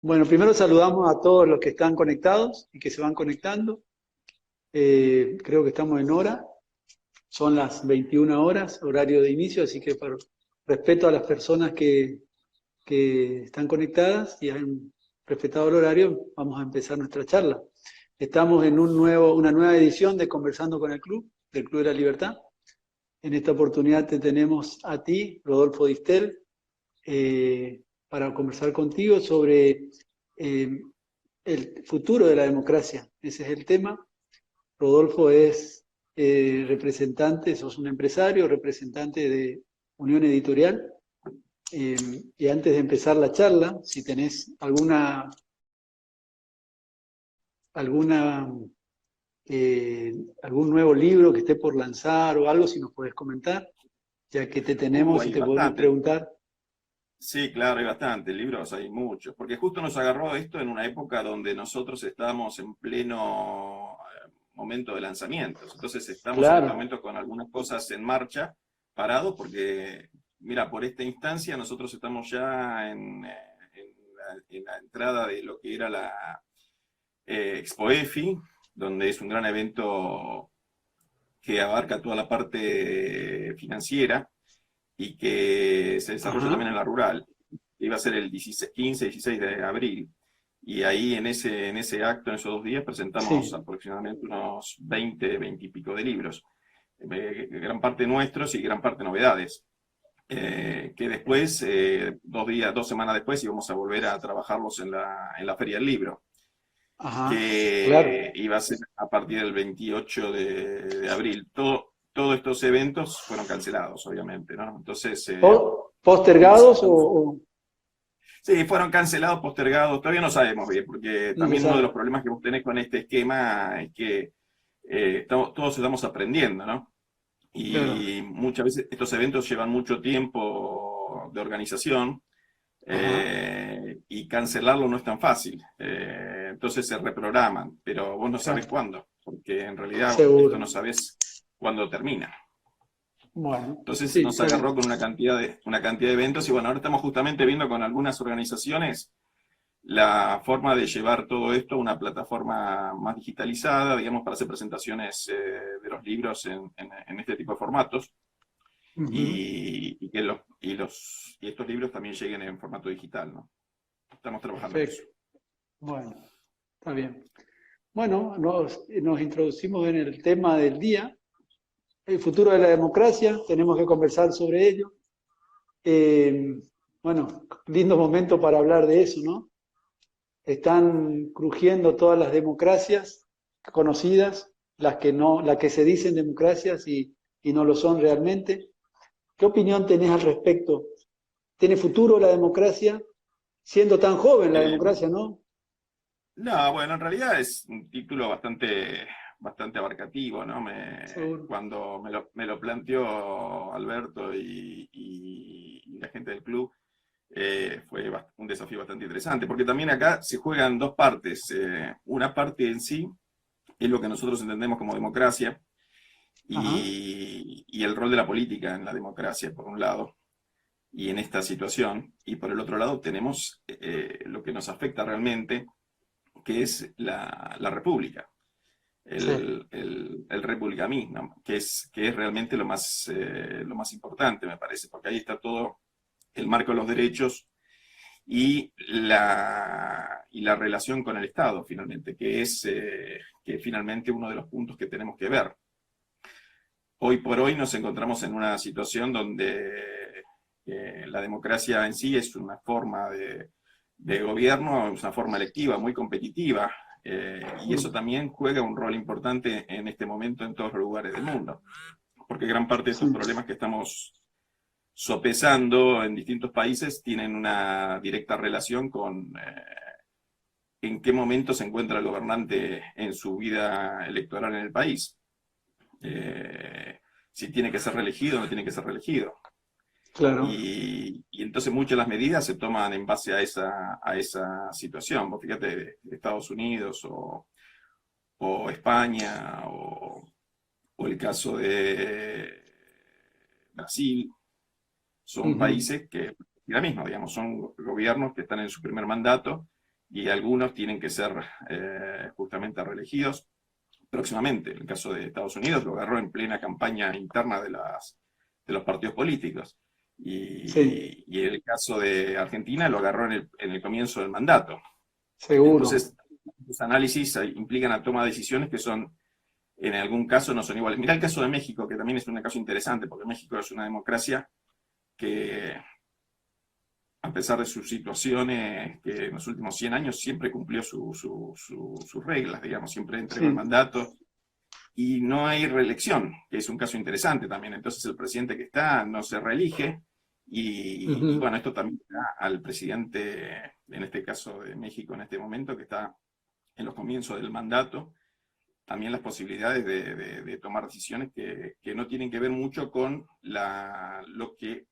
Bueno, primero saludamos a todos los que están conectados y que se van conectando. Creo que estamos en hora. Son las 21 horas, horario de inicio, así que por respeto a las personas que están conectadas y han respetado el horario, vamos a empezar nuestra charla. Estamos en una nueva edición de Conversando con el Club, del Club de la Libertad. En esta oportunidad te tenemos a ti, Rodolfo Distel, para conversar contigo sobre el futuro de la democracia. Ese es el tema. Rodolfo es representante, sos un empresario, representante de Unión Editorial. Y antes de empezar la charla, si tenés algún nuevo libro que esté por lanzar o algo, si nos podés comentar, ya que te tenemos y Hay te podemos bastante. preguntar. Sí, claro, hay bastante. Libros hay muchos. Porque justo nos agarró esto en una época donde nosotros estábamos en pleno momento de lanzamientos. Entonces estamos en este Claro, momento con algunas cosas en marcha, parados, porque, mira, por esta instancia nosotros estamos ya en la entrada de lo que era la Expo EFI, donde es un gran evento que abarca toda la parte financiera y que se desarrolla ajá, también en la rural. Iba a ser el 16, 15, 16 de abril. Y ahí en ese acto, en esos 2 días, presentamos sí. aproximadamente unos 20, 20 y pico de libros. Gran parte nuestros y gran parte novedades. Que después, 2 días, 2 semanas después, íbamos a volver a trabajarlos en la Feria del Libro, Ajá, claro. que iba a ser a partir del 28 de abril. Todos estos eventos fueron cancelados, obviamente, ¿no? Entonces, tuvimos ¿Postergados sí, fueron cancelados, postergados, todavía no sabemos bien, porque no se también uno de sabe? los problemas que vos tenés con este esquema es que todos estamos aprendiendo, ¿no? Claro, Y muchas veces estos eventos llevan mucho tiempo de organización, ajá, y cancelarlo no es tan fácil. Entonces se reprograman, pero vos no sabés claro, cuándo, porque en realidad esto seguro. no sabés cuándo termina. Bueno, Entonces sí, nos está agarró bien. con una cantidad de eventos y bueno, ahora estamos justamente viendo con algunas organizaciones la forma de llevar todo esto a una plataforma más digitalizada, digamos, para hacer presentaciones de los libros en este tipo de formatos Ujú, y estos libros también lleguen en formato digital, ¿no? Estamos trabajando en eso. perfecto. Bueno, está bien. Bueno, nos introducimos en el tema del día, el futuro de la democracia, tenemos que conversar sobre ello. Eh, bueno, lindo momento para hablar de eso, ¿no? Están crujiendo todas las democracias conocidas, las que no, las que se dicen democracias y no lo son realmente. ¿Qué opinión tenés al respecto? ¿Tiene futuro la democracia? Siendo tan joven la Eh, democracia, ¿no? no, bueno, en realidad es un título bastante abarcativo, ¿no? Seguro. Cuando me lo planteó Alberto y la gente del club, fue un desafío bastante interesante, porque también acá se juegan dos partes. Una parte en sí es lo que nosotros entendemos como democracia Ajá. y el rol de la política en la democracia, por un lado, y en esta situación, y por el otro lado tenemos lo que nos afecta realmente, que es la república, Sí. el republicanismo, que es realmente lo más importante, me parece, porque ahí está todo el marco de los derechos y la relación con el Estado, finalmente, que finalmente uno de los puntos que tenemos que ver. Hoy por hoy nos encontramos en una situación donde la democracia en sí es una forma de gobierno, es una forma electiva muy competitiva, y eso Mm. también juega un rol importante en este momento en todos los lugares del mundo, porque gran parte de Sí. estos problemas que estamos sopesando en distintos países tienen una directa relación con en qué momento se encuentra el gobernante en su vida electoral en el país. Si tiene que ser reelegido o no tiene que ser reelegido. Claro. Y entonces muchas de las medidas se toman en base a esa situación. Vos fíjate, Estados Unidos o España o el caso de Brasil, son Ujú. países que, y la misma, digamos, son gobiernos que están en su primer mandato y algunos tienen que ser justamente reelegidos próximamente. En el caso de Estados Unidos lo agarró en plena campaña interna de los partidos políticos. Sí, Y en el caso de Argentina lo agarró en el comienzo del mandato. seguro. Entonces, los análisis implican la toma de decisiones que son, en algún caso, no son iguales. Mirá el caso de México, que también es un caso interesante, porque México es una democracia que, a pesar de sus situaciones, que en los últimos 100 años siempre cumplió sus reglas, digamos, siempre entregó el Sí. mandato, y no hay reelección, que es un caso interesante también. Entonces el presidente que está no se reelige, y Ujú. bueno, esto también da al presidente, en este caso de México en este momento, que está en los comienzos del mandato, también las posibilidades de tomar decisiones que no tienen que ver mucho con lo que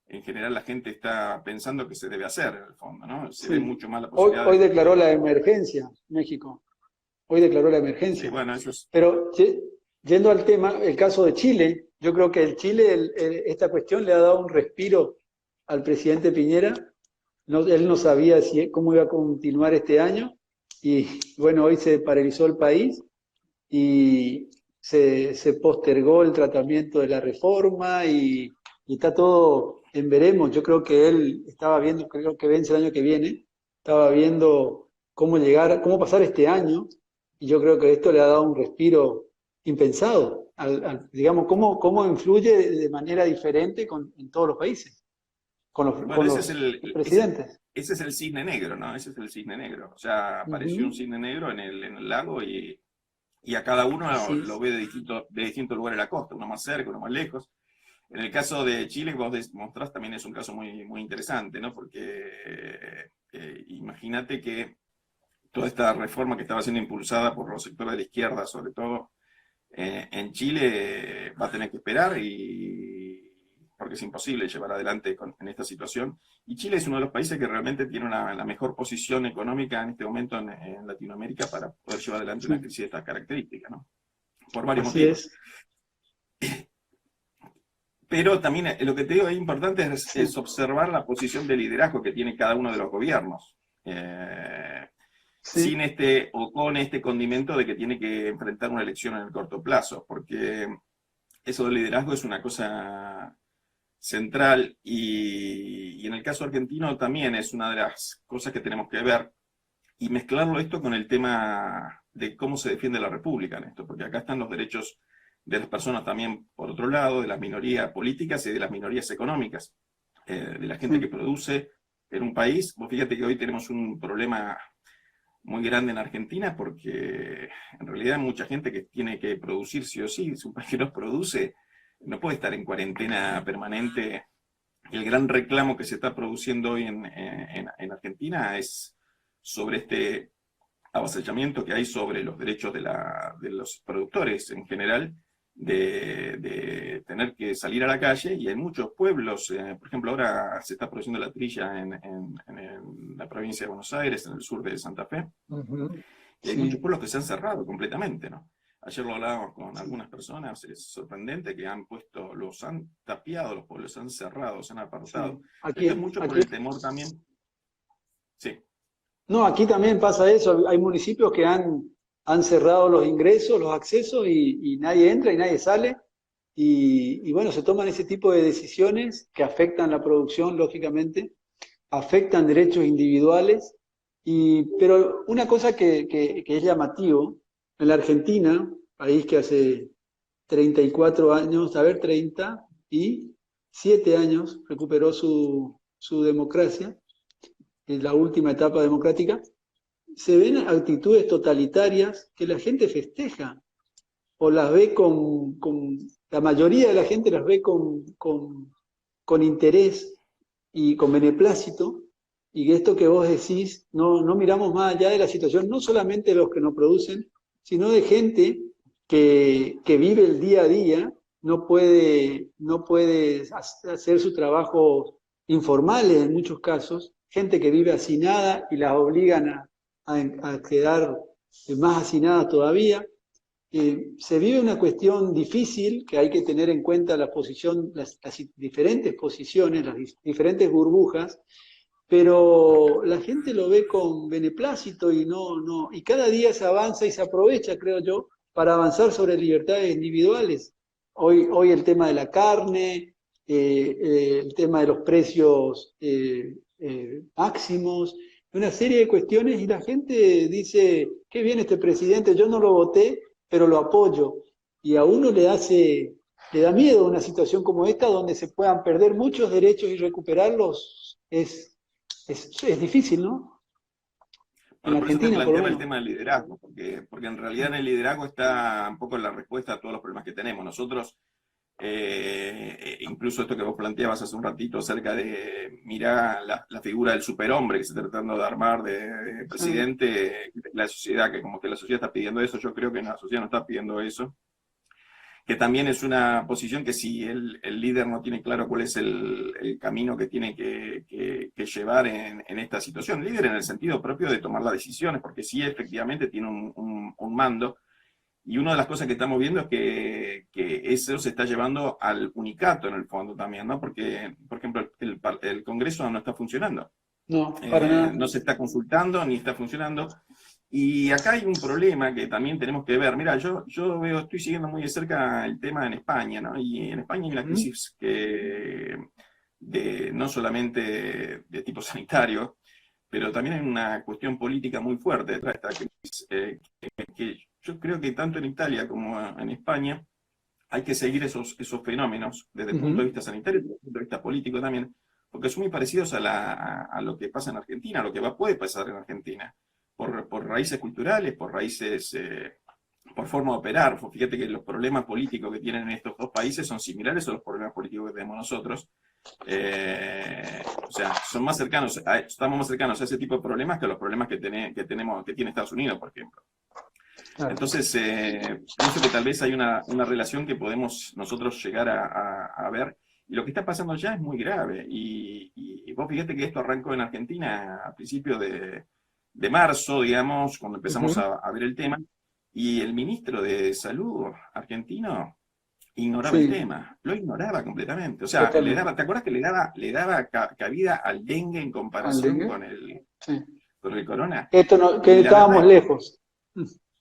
en general la gente está pensando que se debe hacer, en el fondo, ¿no? Se ve Sí. mucho más la posibilidad Hoy de declaró que la emergencia, México. Hoy declaró la sí, emergencia. bueno, eso es, Pero yendo al tema, el caso de Chile, yo creo que el Chile, esta cuestión le ha dado un respiro al presidente Piñera. No, él no sabía cómo iba a continuar este año y bueno, hoy se paralizó el país y se postergó el tratamiento de la reforma y está todo en veremos. Yo creo que él estaba viendo, creo que vence el año que viene, estaba viendo cómo llegar, cómo pasar este año y yo creo que esto le ha dado un respiro impensado, digamos, cómo influye de manera diferente en todos los países, bueno, con los presidentes. ese es el cisne negro, ¿no? Ese es el cisne negro. O sea, apareció un Ujú. cisne negro en el lago, y a cada uno Así lo es. ve de distintos lugares de la costa, uno más cerca, uno más lejos. En el caso de Chile, que vos mostrás, también es un caso muy, muy interesante, ¿no? Porque imagínate que toda esta reforma que estaba siendo impulsada por los sectores de la izquierda, sobre todo en Chile, va a tener que esperar, porque es imposible llevar adelante en esta situación. Y Chile es uno de los países que realmente tiene la mejor posición económica en este momento en Latinoamérica para poder llevar adelante una Sí, crisis de estas características, ¿no? Por varios así motivos. es. Pero también lo que te digo es importante es Sí, observar la posición de liderazgo que tiene cada uno de los gobiernos. Sin sí, o con este condimento de que tiene que enfrentar una elección en el corto plazo, porque eso del liderazgo es una cosa central, y en el caso argentino también es una de las cosas que tenemos que ver y mezclarlo esto con el tema de cómo se defiende la República en esto, porque acá están los derechos de las personas también, por otro lado, de las minorías políticas y de las minorías económicas, de la gente que sí. produce en un país. Vos fíjate que hoy tenemos un problema muy grande en Argentina, porque en realidad hay mucha gente que tiene que producir sí o sí. Si un país que no produce, no puede estar en cuarentena permanente. El gran reclamo que se está produciendo hoy en Argentina es sobre este avasallamiento que hay sobre los derechos de los productores en general, de tener que salir a la calle, y hay muchos pueblos, por ejemplo, ahora se está produciendo la trilla en la provincia de Buenos Aires, en el sur de Santa Fe, Ujú. y hay muchos Sí, pueblos que se han cerrado completamente, ¿no? Ayer lo hablábamos con sí. algunas personas, es sorprendente que los han tapiado los pueblos, los han cerrado, los han apartado. Sí. Esto es mucho por Aquí, el temor también. Sí. no, aquí también pasa eso. Hay municipios que han cerrado los ingresos, los accesos y nadie entra y nadie sale. Y bueno, se toman ese tipo de decisiones que afectan la producción, lógicamente, afectan derechos individuales. Pero una cosa que es llamativo, en la Argentina, país que hace 34 años, a ver, 37 años recuperó su democracia, en la última etapa democrática, se ven actitudes totalitarias que la gente festeja o las ve la mayoría de la gente las ve con interés y con beneplácito, y que esto que vos decís, no miramos más allá de la situación, no solamente de los que nos producen, sino de gente que vive el día a día, no puede hacer su trabajo informales en muchos casos, gente que vive hacinada y las obligan a quedar más hacinadas todavía. Se vive una cuestión difícil que hay que tener en cuenta la posición, las diferentes posiciones, las diferentes burbujas, pero la gente lo ve con beneplácito y y cada día se avanza y se aprovecha, creo yo, para avanzar sobre libertades individuales. Hoy el tema de la carne, el tema de los precios máximos, una serie de cuestiones, y la gente dice, qué bien este presidente, yo no lo voté, pero lo apoyo. Y a uno le da miedo una situación como esta, donde se puedan perder muchos derechos y recuperarlos. Es difícil, ¿no? En Bueno, por eso te Argentina, por lo planteaba el menos. tema del liderazgo, porque en realidad en el liderazgo está un poco la respuesta a todos los problemas que tenemos. Nosotros, incluso esto que vos planteabas hace un ratito acerca de, mirá la figura del superhombre que se está tratando de armar de Sí. presidente, la sociedad, que como que la sociedad está pidiendo eso, yo creo que la sociedad no está pidiendo eso, que también es una posición que si el líder no tiene claro cuál es el camino que tiene que llevar en esta situación, líder en el sentido propio de tomar las decisiones, porque sí efectivamente tiene un mando, y una de las cosas que estamos viendo es que eso se está llevando al unicato en el fondo también, ¿no? Porque, por ejemplo, el Congreso no está funcionando. No, para nada. No se está consultando ni está funcionando. Y acá hay un problema que también tenemos que ver. Mira, yo estoy siguiendo muy de cerca el tema en España, ¿no? Y en España hay una crisis no solamente de tipo sanitario, pero también hay una cuestión política muy fuerte detrás de esta crisis, que yo creo que tanto en Italia como en España hay que seguir esos fenómenos desde el punto de vista sanitario y desde el punto de vista político también, porque son muy parecidos a lo que pasa en Argentina, a lo que puede pasar en Argentina, por raíces culturales, por raíces, por forma de operar. Fíjate que los problemas políticos que tienen estos dos países son similares a los problemas políticos que tenemos nosotros. O sea, son más cercanos, estamos más cercanos a ese tipo de problemas que a los problemas que tiene Estados Unidos, por ejemplo. Claro. Entonces, pienso que tal vez hay una relación que podemos nosotros llegar a ver. Y lo que está pasando ya es muy grave. Y vos fíjate que esto arrancó en Argentina a principios de marzo, digamos, cuando empezamos a ver el tema. Y el ministro de Salud argentino ignoraba el Sí, tema, lo ignoraba completamente. O sea, totalmente. ¿te acuerdas que le daba cabida al dengue en ¿Al comparación dengue? con el, Sí. con el corona? Esto no, que Y la verdad estábamos es lejos.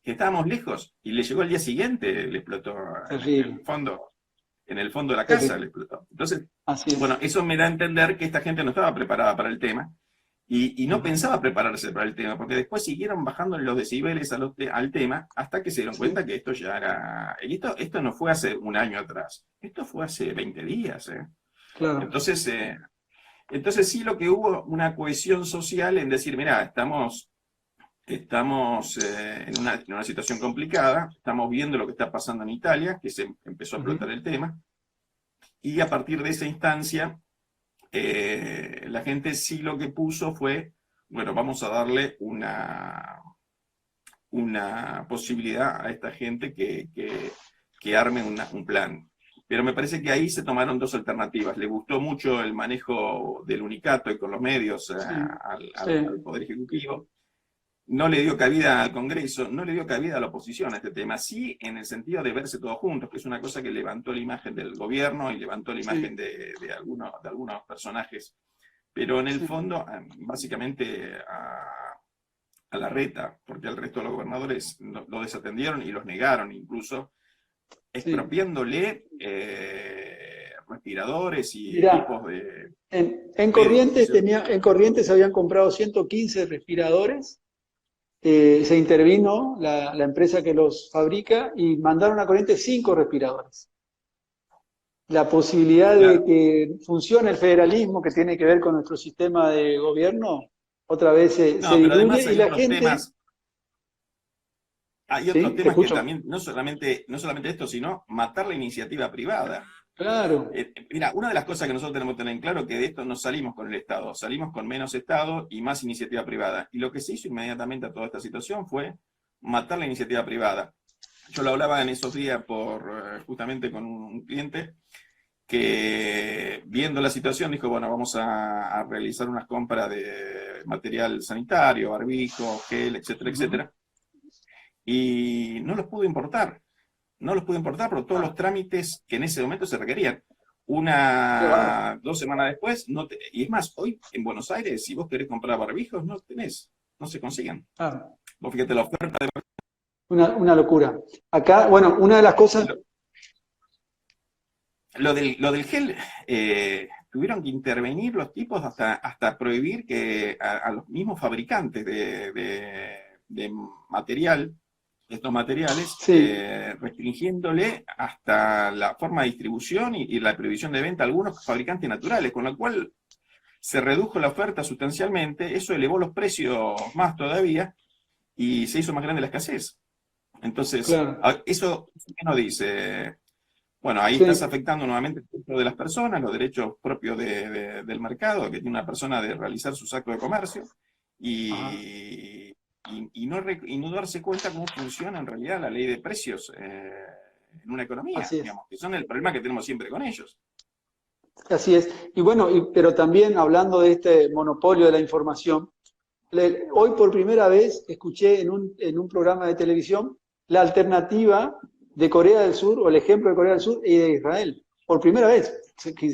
que estábamos lejos y le llegó al día siguiente, le explotó Terrible, en el fondo de la casa le terrible. explotó. Entonces, Así bueno, es. eso me da a entender que esta gente no estaba preparada para el tema y no Ajá. pensaba prepararse para el tema, porque después siguieron bajando los decibeles al tema hasta que se dieron Sí, cuenta que esto ya era... Y esto no fue hace un año atrás, esto fue hace 20 días. claro. Entonces sí, lo que hubo una cohesión social en decir, mira, estamos en una situación complicada, estamos viendo lo que está pasando en Italia, que se empezó a explotar Ujú. el tema, y a partir de esa instancia, la gente sí lo que puso fue, bueno, vamos a darle una posibilidad a esta gente que arme un plan. Pero me parece que ahí se tomaron dos alternativas. Le gustó mucho el manejo del unicato y con los medios Sí, al sí, Poder Ejecutivo. No le dio cabida al Congreso, no le dio cabida a la oposición a este tema, sí en el sentido de verse todos juntos, que es una cosa que levantó la imagen del gobierno y levantó la imagen sí, de algunos personajes, pero en el sí, fondo, básicamente a la reta, porque el resto de los gobernadores lo desatendieron y los negaron, incluso sí. expropiándole respiradores y Mirá, equipos de en médicos. O Corrientes sea, en Corrientes habían comprado 115 respiradores. Se intervino la empresa que los fabrica y mandaron a Corrientes 5 respiradores. La posibilidad de claro. que funcione el federalismo que tiene que ver con nuestro sistema de gobierno, otra vez se No, pero diluye además y hay la otros gente, temas. Hay otros sí, te temas que escucho. también, no solamente esto, sino matar la iniciativa privada. Claro, Mira, una de las cosas que nosotros tenemos que tener en claro es que de esto no salimos con el Estado, salimos con menos Estado y más iniciativa privada. Y lo que se hizo inmediatamente a toda esta situación fue matar la iniciativa privada. Yo lo hablaba en esos días justamente con un cliente que viendo la situación dijo, bueno, vamos a realizar unas compras de material sanitario, barbijo, gel, etcétera, ujú, etcétera, y no los pudo importar por todos los ah, trámites que en ese momento se requerían. Qué bárbaro. 2 semanas después, y es más, hoy en Buenos Aires, si vos querés comprar barbijos, no tenés, no se consiguen. Ah, Vos fíjate la oferta de... una locura. Acá, bueno, una de las cosas, Lo del gel, tuvieron que intervenir los tipos hasta prohibir que a los mismos fabricantes de material, estos materiales, sí, restringiéndole hasta la forma de distribución y la prohibición de venta a algunos fabricantes naturales, con lo cual se redujo la oferta sustancialmente, eso elevó los precios más todavía y se hizo más grande la escasez. Entonces, claro, eso, ¿qué nos dice? Bueno, ahí estás sí, afectando nuevamente el derecho de las personas, los derechos propios del mercado, que tiene una persona de realizar sus actos de comercio, ajá, y no darse cuenta cómo funciona en realidad la ley de precios en una economía, así es. digamos, que son el problema que tenemos siempre con ellos. Así es. Y bueno, pero también hablando de este monopolio de la información, hoy por primera vez escuché en un programa de televisión la alternativa de Corea del Sur, o el ejemplo de Corea del Sur y de Israel. Por primera vez.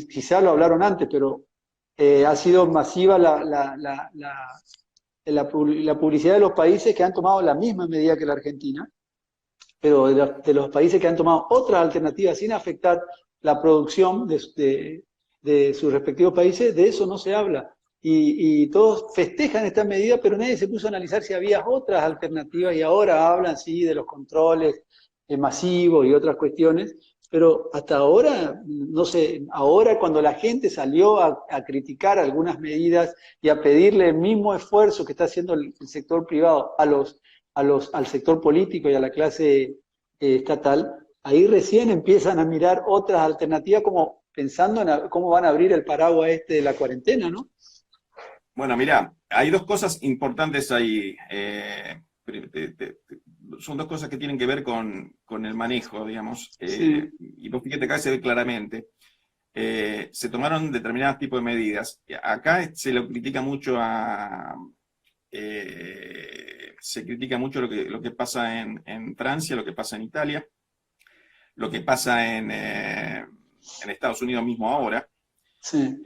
Quizá lo hablaron antes, pero ha sido masiva la publicidad de los países que han tomado la misma medida que la Argentina, pero de los países que han tomado otras alternativas sin afectar la producción de sus respectivos países, de eso no se habla. Y todos festejan esta medida, pero nadie se puso a analizar si había otras alternativas y ahora hablan, sí, de los controles masivos y otras cuestiones, pero hasta ahora, no sé, ahora cuando la gente salió a criticar algunas medidas y a pedirle el mismo esfuerzo que está haciendo el sector privado al sector político y a la clase estatal, ahí recién empiezan a mirar otras alternativas como pensando en cómo van a abrir el paraguas este de la cuarentena, ¿no? Bueno, mira, hay dos cosas importantes ahí. Son dos cosas que tienen que ver con el manejo, digamos. Sí, Y vos fíjate acá se ve claramente. Se tomaron determinados tipos de medidas. Acá se critica mucho lo que pasa en Francia, lo que pasa en Italia, lo que pasa en Estados Unidos mismo ahora. sí,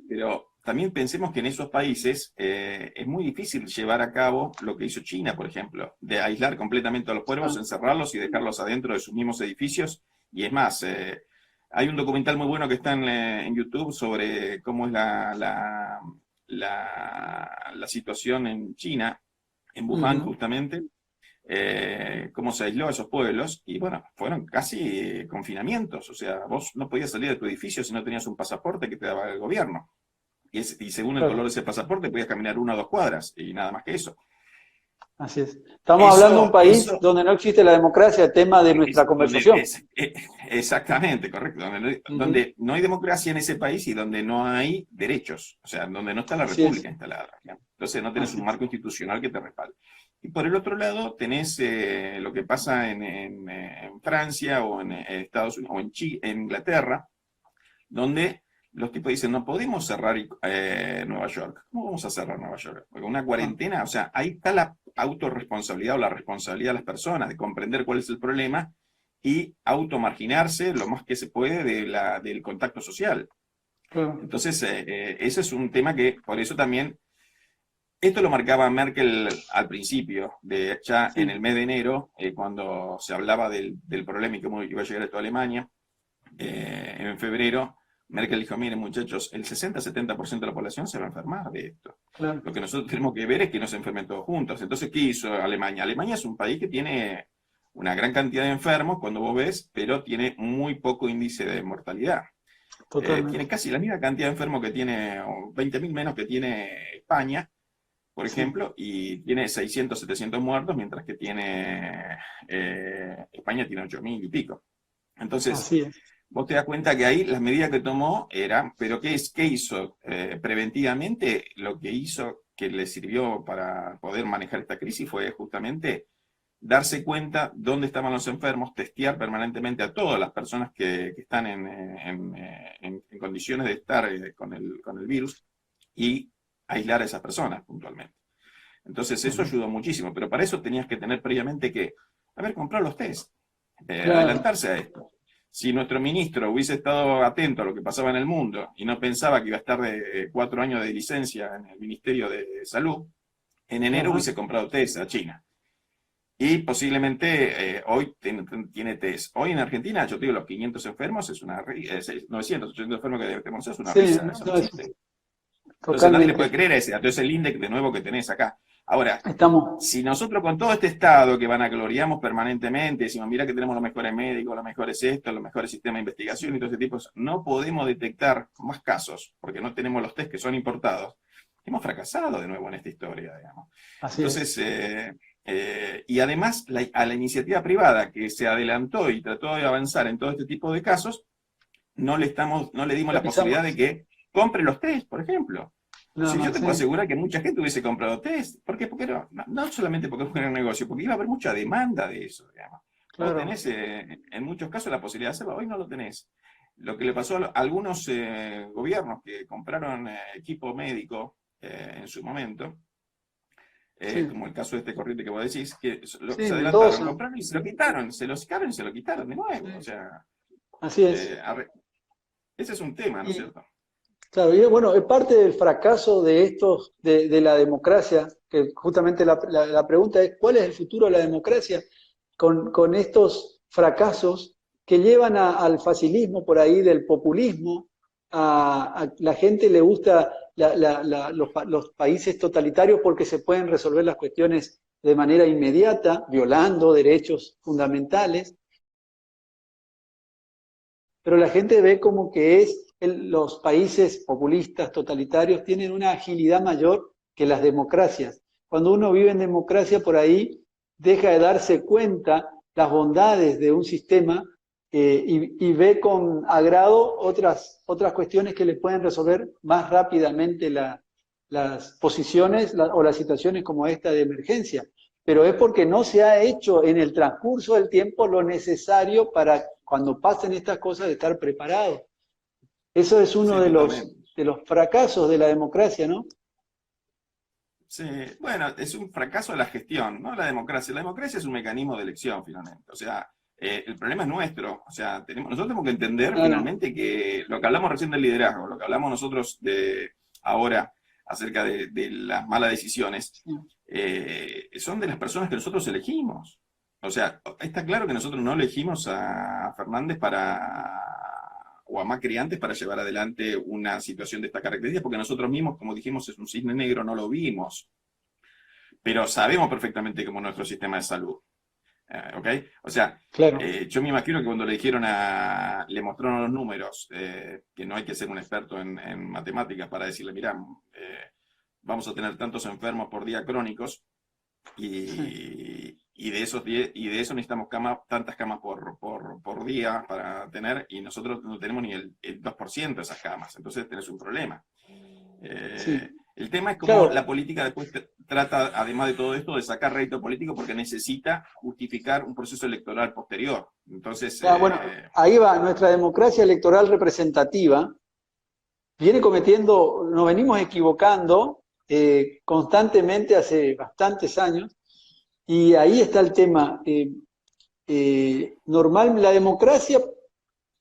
Pero también pensemos que en esos países es muy difícil llevar a cabo lo que hizo China, por ejemplo, de aislar completamente a los pueblos, ah, encerrarlos y dejarlos adentro de sus mismos edificios. Y es más, hay un documental muy bueno que está en YouTube sobre cómo es la situación en China, en Wuhan ujú, justamente, cómo se aisló a esos pueblos, y bueno, fueron casi confinamientos, o sea, vos no podías salir de tu edificio si no tenías un pasaporte que te daba el gobierno, y según el color de claro, ese pasaporte podías caminar 1 o 2 cuadras, y nada más que eso. así es. Estamos hablando de un Eso, país eso donde no existe la democracia, tema de nuestra es donde conversación. exactamente, correcto, Ujú, donde no hay democracia en ese país y donde no hay derechos, o sea, donde no está la así es, república instalada, ¿no? Entonces no tenés así un es. marco institucional que te respalde. Y por el otro lado tenés lo que pasa en Francia o en Estados Unidos o en Inglaterra, donde los tipos dicen, no podemos cerrar Nueva York. ¿Cómo vamos a cerrar Nueva York? Porque una Ah, cuarentena, o sea, ahí está la autorresponsabilidad o la responsabilidad de las personas de comprender cuál es el problema y automarginarse lo más que se puede del contacto social. claro, Entonces, ese es un tema que, por eso también, esto lo marcaba Merkel al principio, ya en el sí, mes de enero, cuando se hablaba del problema y cómo iba a llegar a toda Alemania. En febrero, Merkel dijo, miren muchachos, el 60-70% de la población se va a enfermar de esto. claro, Lo que nosotros tenemos que ver es que no se enfermen todos juntos. Entonces, ¿qué hizo Alemania? Alemania es un país que tiene una gran cantidad de enfermos, cuando vos ves, pero tiene muy poco índice de mortalidad. Tiene totalmente. casi la misma cantidad de enfermos que tiene, o 20.000 menos que tiene España, por Sí, ejemplo, y tiene 600, 700 muertos, mientras que España tiene 8.000 y pico. Entonces, así es. vos te das cuenta que ahí las medidas que tomó eran, pero ¿qué hizo? Preventivamente, lo que hizo que le sirvió para poder manejar esta crisis fue justamente darse cuenta dónde estaban los enfermos, testear permanentemente a todas las personas que están en condiciones de estar con el virus y aislar a esas personas puntualmente. Entonces eso Ujú, ayudó muchísimo, pero para eso tenías que tener previamente que haber comprado los test, claro, adelantarse a esto. Si nuestro ministro hubiese estado atento a lo que pasaba en el mundo y no pensaba que iba a estar de 4 años de licencia en el Ministerio de Salud, en enero Ajá. hubiese comprado test a China. Y posiblemente hoy tiene test. Hoy en Argentina, yo te digo, los 500 enfermos es una 900, 800 enfermos que tenemos es una Sí, risa, eso no no, existe. Entonces nadie le puede totalmente. creer a ese dato, es el índice de nuevo que tenés acá. Ahora, Estamos, si nosotros con todo este estado que vanagloriamos permanentemente, decimos, mira que tenemos los mejores médicos, los mejores esto, los mejores sistemas de investigación y todo ese tipo, no podemos detectar más casos, porque no tenemos los test que son importados, hemos fracasado de nuevo en esta historia, digamos. así es. Entonces, y además a la iniciativa privada que se adelantó y trató de avanzar en todo este tipo de casos, no le dimos La la posibilidad de pisamos. que compre los test, por ejemplo. Nada Si yo más, te sí. puedo asegurar que mucha gente hubiese comprado test. ¿Por qué? Porque no solamente porque es un gran negocio, porque iba a haber mucha demanda de eso, digamos. Vos Claro. tenés en muchos casos la posibilidad de hacerlo, hoy no lo tenés. Lo que le pasó a algunos gobiernos que compraron equipo médico en su momento, Sí, como el caso de este corriente que vos decís, que sí, se adelantaron, Mendoza. compraron y se lo quitaron, se lo sacaron y se lo quitaron de nuevo. O Sí, sea, así es. ese es un tema, ¿no es Y cierto? claro, y bueno, es parte del fracaso de estos, de la democracia, que justamente la pregunta es, ¿cuál es el futuro de la democracia? Con estos fracasos que llevan al facilismo por ahí, del populismo, a la gente le gusta los países totalitarios porque se pueden resolver las cuestiones de manera inmediata, violando derechos fundamentales, pero la gente ve como que los países populistas, totalitarios, tienen una agilidad mayor que las democracias. Cuando uno vive en democracia, por ahí deja de darse cuenta las bondades de un sistema y ve con agrado otras cuestiones que le pueden resolver más rápidamente las posiciones o las situaciones como esta de emergencia. Pero es porque no se ha hecho en el transcurso del tiempo lo necesario para cuando pasen estas cosas estar preparado. Eso es uno Sí, totalmente. de los fracasos de la democracia, ¿no? Sí, bueno, es un fracaso de la gestión, no la democracia. La democracia es un mecanismo de elección, finalmente. O sea, el problema es nuestro. O sea, nosotros tenemos que entender Claro, finalmente que lo que hablamos recién del liderazgo, lo que hablamos nosotros de ahora acerca de las malas decisiones, sí, son de las personas que nosotros elegimos. O sea, está claro que nosotros no elegimos a Fernández o a Macri antes para llevar adelante una situación de esta característica, porque nosotros mismos, como dijimos, es un cisne negro, no lo vimos, pero sabemos perfectamente cómo es nuestro sistema de salud. ¿Ok? O sea, claro, yo me imagino que cuando le mostraron los números, que no hay que ser un experto en matemáticas para decirle, mira, vamos a tener tantos enfermos por día crónicos, sí. y de esos y de eso necesitamos tantas camas por día para tener, y nosotros no tenemos ni el 2% de esas camas, entonces tenés un problema. Sí. El tema es cómo la Claro, política después trata, además de todo esto, de sacar rédito político porque necesita justificar un proceso electoral posterior. Entonces, bueno, ahí va, nuestra democracia electoral representativa viene cometiendo, nos venimos equivocando constantemente hace bastantes años, y ahí está el tema. Normal, la democracia,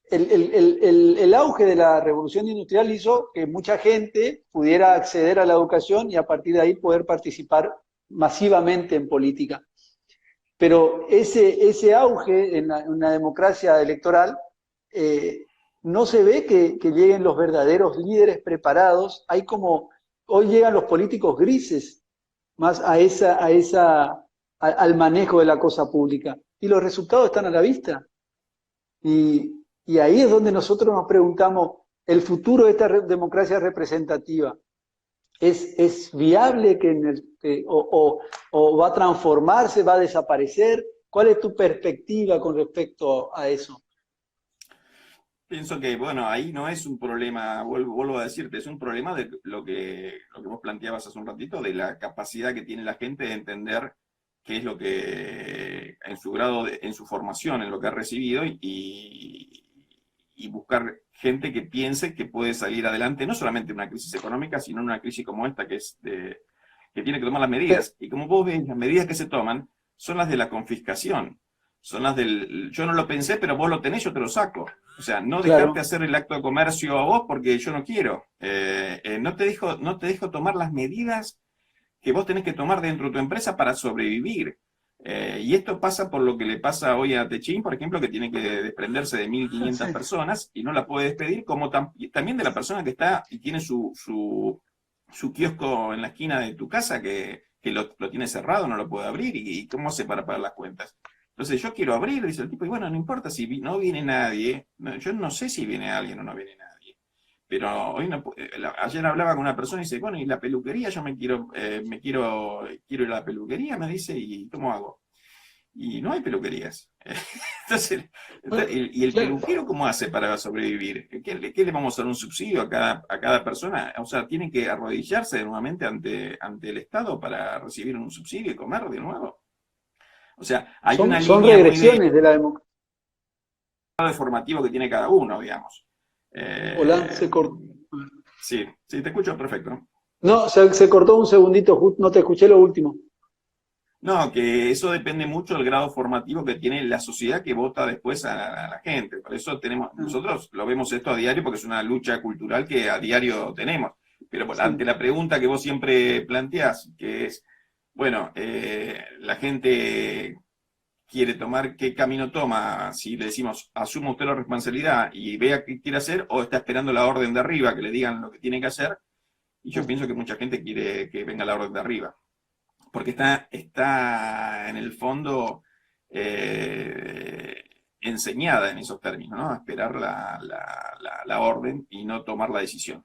el auge de la revolución industrial hizo que mucha gente pudiera acceder a la educación y a partir de ahí poder participar masivamente en política. Pero ese auge en una democracia electoral no se ve que lleguen los verdaderos líderes preparados. Hay como, hoy llegan los políticos grises más al manejo de la cosa pública. Y los resultados están a la vista. Y ahí es donde nosotros nos preguntamos, el futuro de esta democracia representativa, ¿es viable o va a transformarse, va a desaparecer? ¿Cuál es tu perspectiva con respecto a eso? pienso que, bueno, ahí no es un problema, vuelvo a decirte, es un problema de lo que vos planteabas hace un ratito, de la capacidad que tiene la gente de entender qué es lo que, en su grado, en su formación, en lo que ha recibido, y buscar gente que piense que puede salir adelante, no solamente en una crisis económica, sino en una crisis como esta, que tiene que tomar las medidas. Y como vos ves, las medidas que se toman son las de la confiscación. son las del yo no lo pensé, pero vos lo tenés, yo te lo saco. O sea, no Claro, dejarte hacer el acto de comercio a vos porque yo no quiero. No te dejo tomar las medidas que vos tenés que tomar dentro de tu empresa para sobrevivir. Y esto pasa por lo que le pasa hoy a Techín, por ejemplo, que tiene que desprenderse de 1.500 sí, personas y no la puede despedir, como también de la persona que está y tiene su kiosco en la esquina de tu casa que lo tiene cerrado, no lo puede abrir, y cómo hace para pagar las cuentas. Entonces yo quiero abrir, dice el tipo, y bueno, no importa si no viene nadie, yo no sé si viene alguien o no viene nadie. Pero hoy no, ayer hablaba con una persona y dice, bueno, y la peluquería, yo quiero ir a la peluquería, me dice, ¿y cómo hago? Y no hay peluquerías. Entonces, bueno, ¿y el claro. peluquero cómo hace para sobrevivir? ¿Qué le vamos a dar un subsidio a cada persona? O sea, ¿tienen que arrodillarse nuevamente ante el Estado para recibir un subsidio y comer de nuevo? O sea, hay una Son línea muy de regresiones de la democracia. formativo que tiene cada uno, digamos. Hola, Eh, se cortó. sí, sí, te escucho perfecto. No, se cortó un segundito, no te escuché lo último. No, que eso depende mucho del grado formativo que tiene la sociedad que vota después a la gente. Por eso Ah, nosotros lo vemos esto a diario porque es una lucha cultural que a diario tenemos. Pero ante sí. la pregunta que vos siempre planteás, que es, bueno, la gente quiere tomar, qué camino toma, si le decimos, asuma usted la responsabilidad y vea qué quiere hacer, o está esperando la orden de arriba, que le digan lo que tiene que hacer, y yo Ah, pienso que mucha gente quiere que venga la orden de arriba porque está en el fondo eh, enseñada en esos términos, ¿no? A esperar la orden y no tomar la decisión.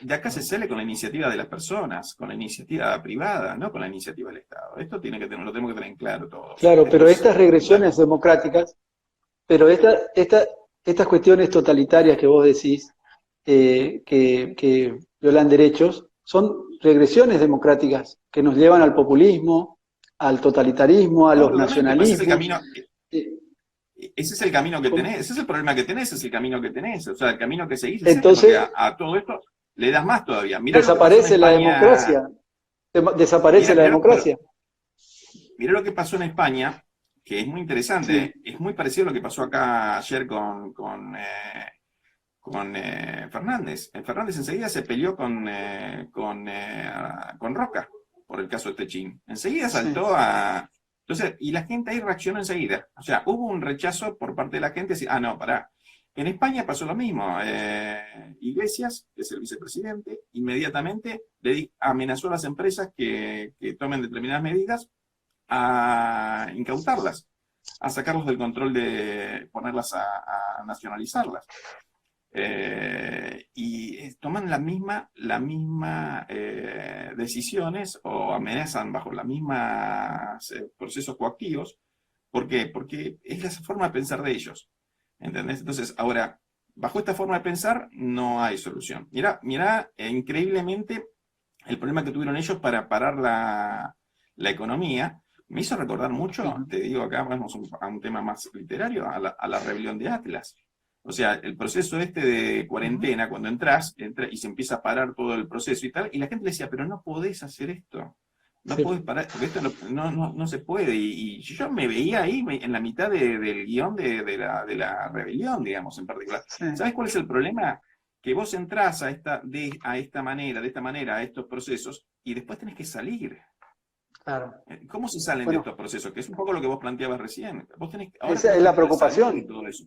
De acá se ah. sale con la iniciativa de las personas, con la iniciativa privada, no con la iniciativa del Estado. Esto lo tenemos que tener en claro todos. Claro, Esto pero es estas fundamental. regresiones democráticas, pero estas cuestiones totalitarias que vos decís, que violan derechos, son regresiones democráticas que nos llevan al populismo, al totalitarismo, a los Absolutamente, pues ese es el nacionalismos. camino, Eh, ese es el camino que con- tenés, ese es el problema que tenés, ese es el camino que tenés. O sea, el camino que seguís es este, porque entonces a todo esto le das más todavía. Mirá lo que pasó en desaparece la España. democracia, desaparece Mira, la mira, pero democracia. mira lo que pasó en España, que es muy Sí, interesante. Es muy parecido a lo que pasó acá ayer con Fernández. Fernández enseguida se peleó con Roca por el caso de Techín. Enseguida sí. saltó a... Entonces, y la gente ahí reaccionó enseguida. O sea, hubo un rechazo por parte de la gente. Decir, ah, no, pará. En España pasó lo mismo. Iglesias, que es el vicepresidente, inmediatamente amenazó a las empresas que tomen determinadas medidas a incautarlas, a sacarlos del control de ponerlas a nacionalizarlas. Y toman la misma decisiones o amenazan bajo las mismas procesos coactivos. ¿Por qué? Porque es la forma de pensar de ellos. ¿Entendés? Entonces, ahora, bajo esta forma de pensar no hay solución. Mira, increíblemente el problema que tuvieron ellos para parar la economía me hizo recordar mucho, Ajá. te digo acá, vamos a un tema más literario, a la rebelión de Atlas. O sea, el proceso este de Ujú. cuarentena, cuando entras y se empieza a parar todo el proceso y tal, y la gente le decía, pero no podés hacer esto, no Sí, podés parar, porque esto no se puede. Y yo me veía ahí en la mitad del guión de la rebelión, digamos, en particular. sí, ¿Sabes cuál es el problema? Que vos entrás de esta manera, a estos procesos, y después tenés que salir. claro. ¿Cómo se salen de Bueno, estos procesos? Que es un poco lo que vos planteabas recién. Ahora esa tenés es que la poder salir de preocupación. todo eso.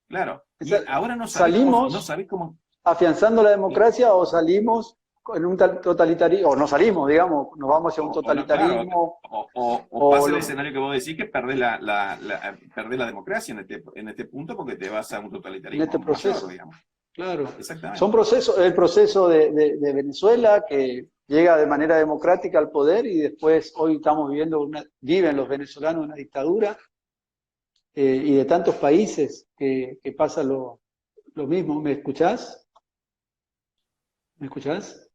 Claro. Esa- Y ahora no salimos sabés cómo. afianzando la democracia o salimos en un totalitarismo, o no salimos, digamos, nos vamos hacia un O no, claro, totalitarismo o o pasa el lo, escenario que vos decís que perdés la democracia en este punto porque te vas a un en este totalitarismo mayor, proceso. digamos. Claro. Son Exactamente. procesos, el proceso de Venezuela que llega de manera democrática al poder y después hoy estamos viven los venezolanos una dictadura y de tantos países que pasa lo mismo. ¿Me escuchás? ¿Me escuchás?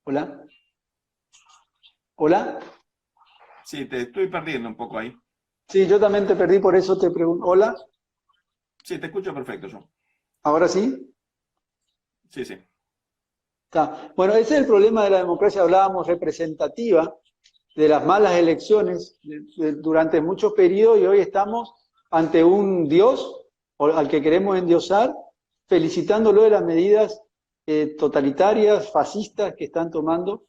Hola. Hola. Sí, te estoy perdiendo un poco ahí. Sí, yo también te perdí, por eso te pregunto. Hola. Sí, te escucho perfecto yo. ¿Ahora sí? Sí, sí. Está. Bueno, ese es el problema de la democracia, hablábamos representativa, de las malas elecciones durante muchos periodos, y hoy estamos ante un Dios al que queremos endiosar, felicitándolo de las medidas totalitarias, fascistas que están tomando.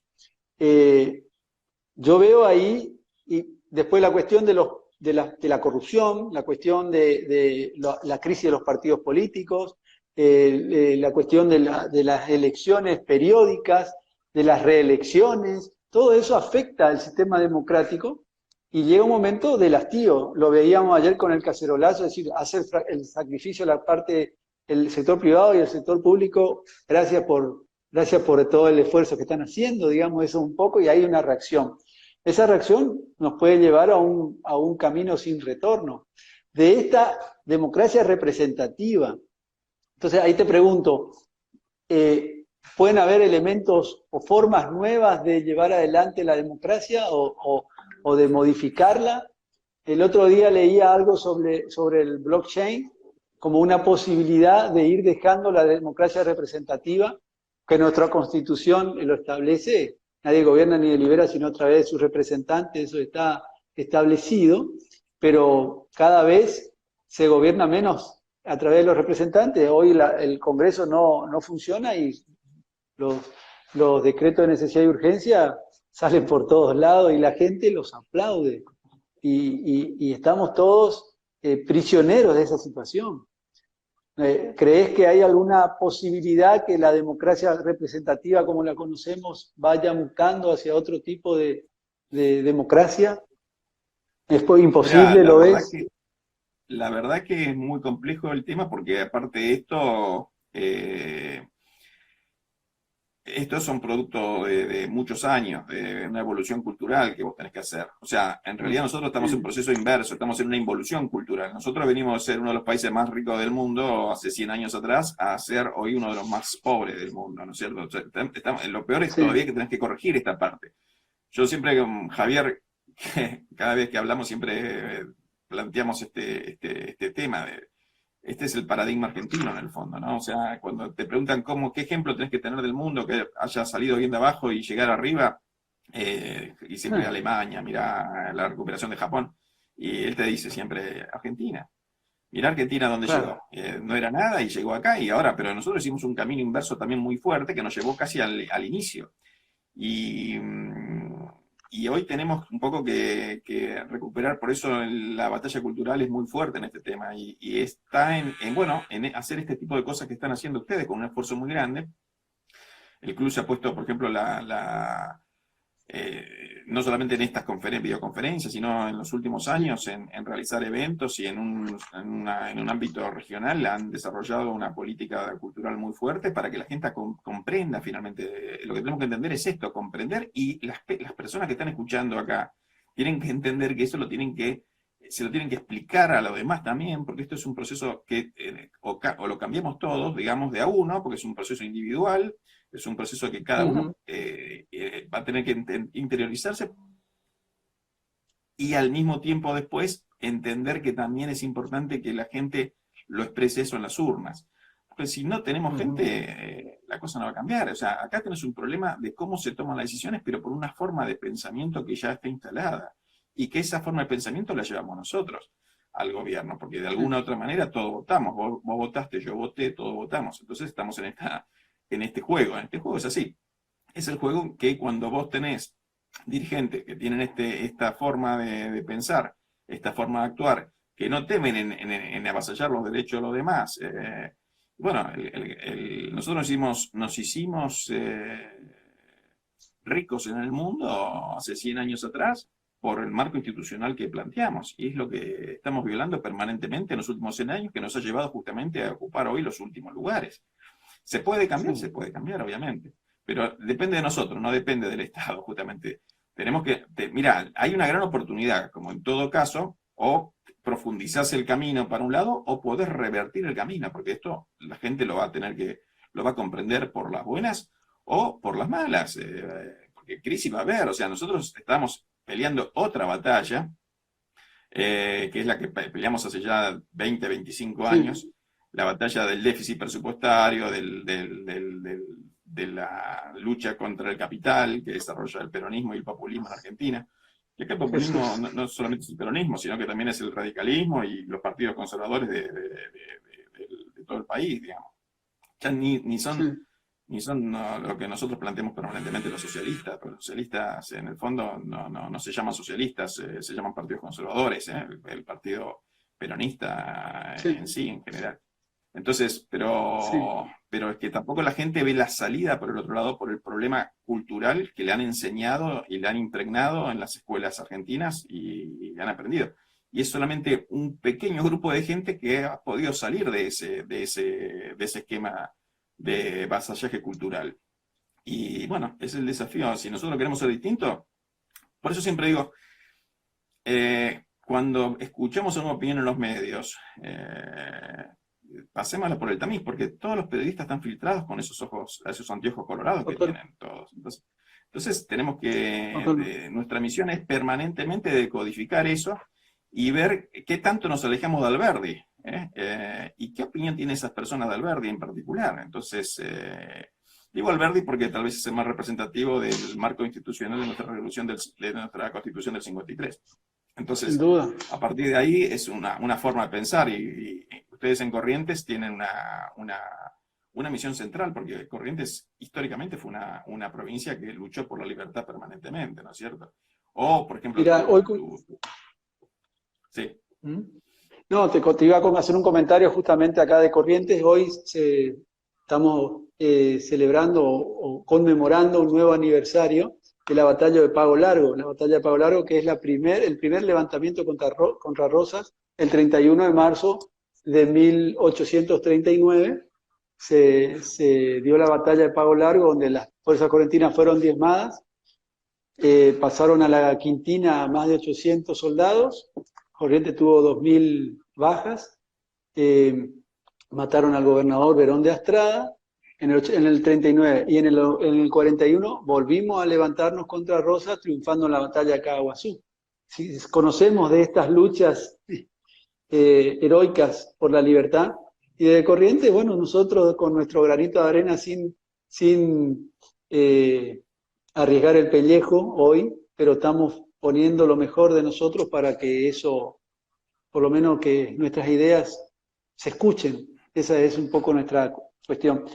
Yo veo ahí, y después la cuestión de la corrupción, la cuestión de la crisis de los partidos políticos, la cuestión de las elecciones periódicas, de las reelecciones, todo eso afecta al sistema democrático y llega un momento del hastío. Lo veíamos ayer con el cacerolazo, es decir, hacer el sacrificio de la parte del sector privado y el sector público, gracias por todo el esfuerzo que están haciendo, digamos eso un poco, y hay una reacción. Esa reacción nos puede llevar a un camino sin retorno. De esta democracia representativa, entonces ahí te pregunto, ¿pueden haber elementos o formas nuevas de llevar adelante la democracia o de modificarla? El otro día leía algo sobre el blockchain como una posibilidad de ir dejando la democracia representativa, que nuestra Constitución lo establece. Nadie gobierna ni delibera sino a través de sus representantes, eso está establecido, pero cada vez se gobierna menos a través de los representantes. Hoy el Congreso no funciona y los decretos de necesidad y urgencia salen por todos lados y la gente los aplaude. Y estamos todos prisioneros de esa situación. ¿Crees que hay alguna posibilidad que la democracia representativa como la conocemos vaya mutando hacia otro tipo de democracia? ¿Es imposible, lo ves? La verdad que es muy complejo el tema porque aparte de esto, estos son producto de muchos años, de una evolución cultural que vos tenés que hacer. O sea, en realidad nosotros estamos en un proceso inverso, estamos en una involución cultural. Nosotros venimos de ser uno de los países más ricos del mundo hace 100 años atrás a ser hoy uno de los más pobres del mundo, ¿no es cierto? O sea, lo peor es todavía que tenés que corregir esta parte. Yo siempre con Javier, cada vez que hablamos siempre planteamos este tema de... Este es el paradigma argentino en el fondo, ¿no? O sea, cuando te preguntan qué ejemplo tenés que tener del mundo que haya salido bien de abajo y llegar arriba, y siempre Alemania, mirá la recuperación de Japón, y él te dice siempre Argentina. Mirá Argentina dónde llegó. No era nada y llegó acá y ahora, pero nosotros hicimos un camino inverso también muy fuerte que nos llevó casi al inicio. Y hoy tenemos un poco que recuperar, por eso la batalla cultural es muy fuerte en este tema y está en hacer este tipo de cosas que están haciendo ustedes con un esfuerzo muy grande. El club se ha puesto, por ejemplo, no solamente en estas videoconferencias, sino en los últimos años en realizar eventos y en un ámbito regional han desarrollado una política cultural muy fuerte para que la gente comprenda finalmente. Lo que tenemos que entender es esto, comprender, y las personas que están escuchando acá tienen que entender que eso se lo tienen que explicar a los demás también, porque esto es un proceso que o lo cambiamos todos, digamos, de a uno, porque es un proceso individual. Es un proceso que cada uno va a tener que interiorizarse y al mismo tiempo después entender que también es importante que la gente lo exprese eso en las urnas. Porque si no tenemos gente, la cosa no va a cambiar. O sea, acá tenés un problema de cómo se toman las decisiones, pero por una forma de pensamiento que ya está instalada. Y que esa forma de pensamiento la llevamos nosotros al gobierno, porque de alguna u otra manera todos votamos. Vos votaste, yo voté, todos votamos. Entonces estamos en este juego. Este juego es así. Es el juego que cuando vos tenés dirigentes que tienen esta forma de pensar, esta forma de actuar, que no temen en avasallar los derechos de los demás. Nosotros nos hicimos ricos en el mundo hace 100 años atrás por el marco institucional que planteamos. Y es lo que estamos violando permanentemente en los últimos 100 años, que nos ha llevado justamente a ocupar hoy los últimos lugares. ¿Se puede cambiar? Se puede cambiar, obviamente. Pero depende de nosotros, no depende del Estado, justamente. Tenemos que... Mira, hay una gran oportunidad, como en todo caso, o profundizás el camino para un lado, o podés revertir el camino, porque esto la gente lo va a comprender por las buenas o por las malas. Porque crisis va a haber, o sea, nosotros estamos peleando otra batalla, que es la que peleamos hace ya 20, 25 años, la batalla del déficit presupuestario, de de la lucha contra el capital que desarrolla el peronismo y el populismo en Argentina. Y acá el populismo no solamente es el peronismo, sino que también es el radicalismo y los partidos conservadores de todo el país, digamos. Ya ni son lo que nosotros planteamos permanentemente los socialistas, porque los socialistas en el fondo no se llaman socialistas, se llaman partidos conservadores, el partido peronista en sí, en general. Entonces, pero es que tampoco la gente ve la salida por el otro lado, por el problema cultural que le han enseñado y le han impregnado en las escuelas argentinas y han aprendido. Y es solamente un pequeño grupo de gente que ha podido salir de ese esquema de vasallaje cultural. Y bueno, es el desafío. Si nosotros queremos ser distintos, por eso siempre digo, cuando escuchamos una opinión en los medios, pasémosla por el tamiz, porque todos los periodistas están filtrados con esos anteojos colorados que tienen todos. Entonces tenemos que, nuestra misión es permanentemente decodificar eso y ver qué tanto nos alejamos de Alberdi, y qué opinión tienen esas personas de Alberdi en particular. Entonces, digo Alberdi porque tal vez es el más representativo del marco institucional de nuestra revolución, de nuestra Constitución del 53. Entonces, sin duda, a partir de ahí es una forma de pensar, y ustedes en Corrientes tienen una misión central, porque Corrientes históricamente fue una provincia que luchó por la libertad permanentemente, ¿no es cierto? O, por ejemplo... Mira, Sí. No, te iba a hacer un comentario justamente acá de Corrientes. Hoy estamos celebrando o conmemorando un nuevo aniversario de la batalla de Pago Largo. La batalla de Pago Largo, que es el primer levantamiento contra Rosas, el 31 de marzo de 1839. Se dio la batalla de Pago Largo, donde las fuerzas correntinas fueron diezmadas. Pasaron a la Quintina más de 800 soldados. Corrientes tuvo 2000 bajas. Mataron al gobernador Verón de Astrada en el 39, y en el 41 volvimos a levantarnos contra Rosas, triunfando en la batalla de Caguazú. Si conocemos de estas luchas heroicas por la libertad, y de Corrientes, bueno, nosotros con nuestro granito de arena sin arriesgar el pellejo hoy, pero estamos poniendo lo mejor de nosotros para que eso, por lo menos que nuestras ideas se escuchen. Esa es un poco nuestra cuestión.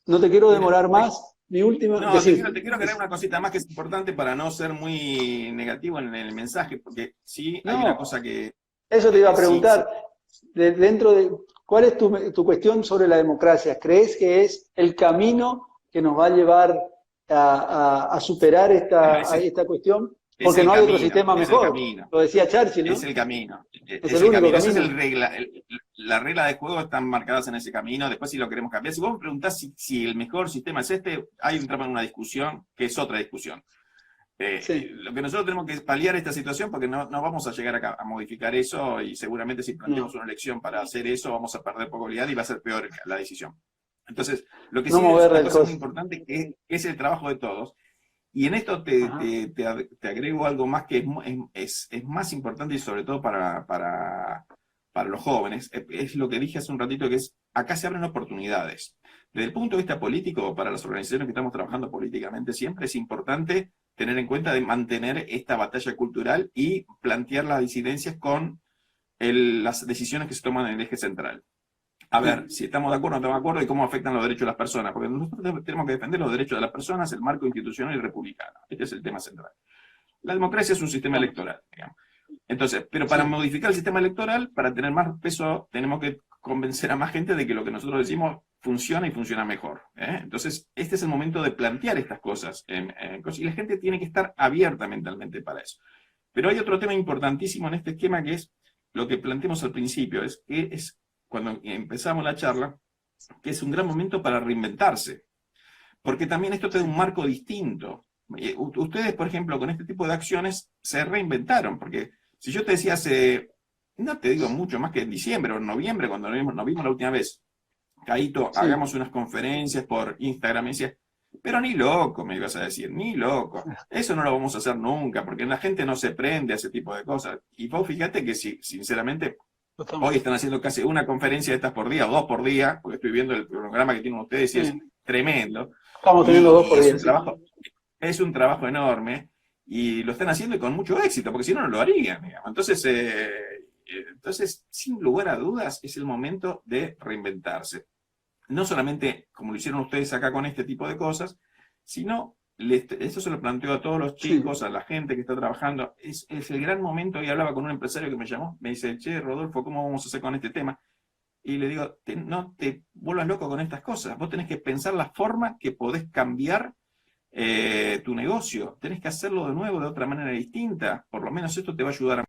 No te quiero demorar más. Mi última... No, te quiero agregar una cosita más que es importante para no ser muy negativo en el mensaje, porque sí hay una cosa que... Eso te iba a preguntar. ¿Cuál es tu cuestión sobre la democracia? ¿Crees que es el camino que nos va a llevar a superar esta cuestión? Porque no hay otro sistema mejor. Lo decía Churchill, ¿no? Es el camino. Es el único camino. Esa es la regla de juego, están marcadas en ese camino. Después, si lo queremos cambiar, si vos me preguntás si el mejor sistema es este, ahí entramos en una discusión que es otra discusión. Lo que nosotros tenemos que es paliar esta situación, porque no vamos a llegar a modificar eso, y seguramente si planteamos una elección para hacer eso, vamos a perder popularidad y va a ser peor la decisión. Entonces, lo que sí es una cosa muy importante, que es el trabajo de todos. Y en esto te agrego algo más que es más importante, y sobre todo para los jóvenes. Es lo que dije hace un ratito, que es, acá se abren oportunidades. Desde el punto de vista político, para las organizaciones que estamos trabajando políticamente, siempre es importante tener en cuenta de mantener esta batalla cultural y plantear las disidencias con las decisiones que se toman en el eje central. A ver, si estamos de acuerdo o no estamos de acuerdo, y cómo afectan los derechos de las personas, porque nosotros tenemos que defender los derechos de las personas, el marco institucional y republicano. Este es el tema central. La democracia es un sistema electoral, digamos. Entonces, pero para modificar el sistema electoral, para tener más peso, tenemos que convencer a más gente de que lo que nosotros decimos funciona y funciona mejor. Entonces, este es el momento de plantear estas cosas, y la gente tiene que estar abierta mentalmente para eso. Pero hay otro tema importantísimo en este esquema, que es lo que planteamos al principio, cuando empezamos la charla, que es un gran momento para reinventarse, porque también esto te da un marco distinto. Ustedes, por ejemplo, con este tipo de acciones se reinventaron, porque si yo te decía no te digo mucho más que en diciembre o en noviembre, cuando nos vimos la última vez, Caíto, hagamos unas conferencias por Instagram, me decía, pero ni loco, me ibas a decir, ni loco, eso no lo vamos a hacer nunca, porque la gente no se prende a ese tipo de cosas. Y vos fíjate que sinceramente, hoy están haciendo casi una conferencia de estas por día, o 2 por día, porque estoy viendo el programa que tienen ustedes, y es tremendo. Estamos teniendo 2 por Y 10. es un trabajo enorme y lo están haciendo con mucho éxito, porque si no, no lo harían, digamos. Entonces, sin lugar a dudas, es el momento de reinventarse. No solamente como lo hicieron ustedes acá con este tipo de cosas, sino, esto se lo planteo a todos los chicos, a la gente que está trabajando, es el gran momento. Y hablaba con un empresario que me llamó, me dice, che, Rodolfo, ¿cómo vamos a hacer con este tema? Y le digo, no te vuelvas loco con estas cosas, vos tenés que pensar la forma que podés cambiar tu negocio, tenés que hacerlo de nuevo de otra manera distinta, por lo menos esto te va a ayudar a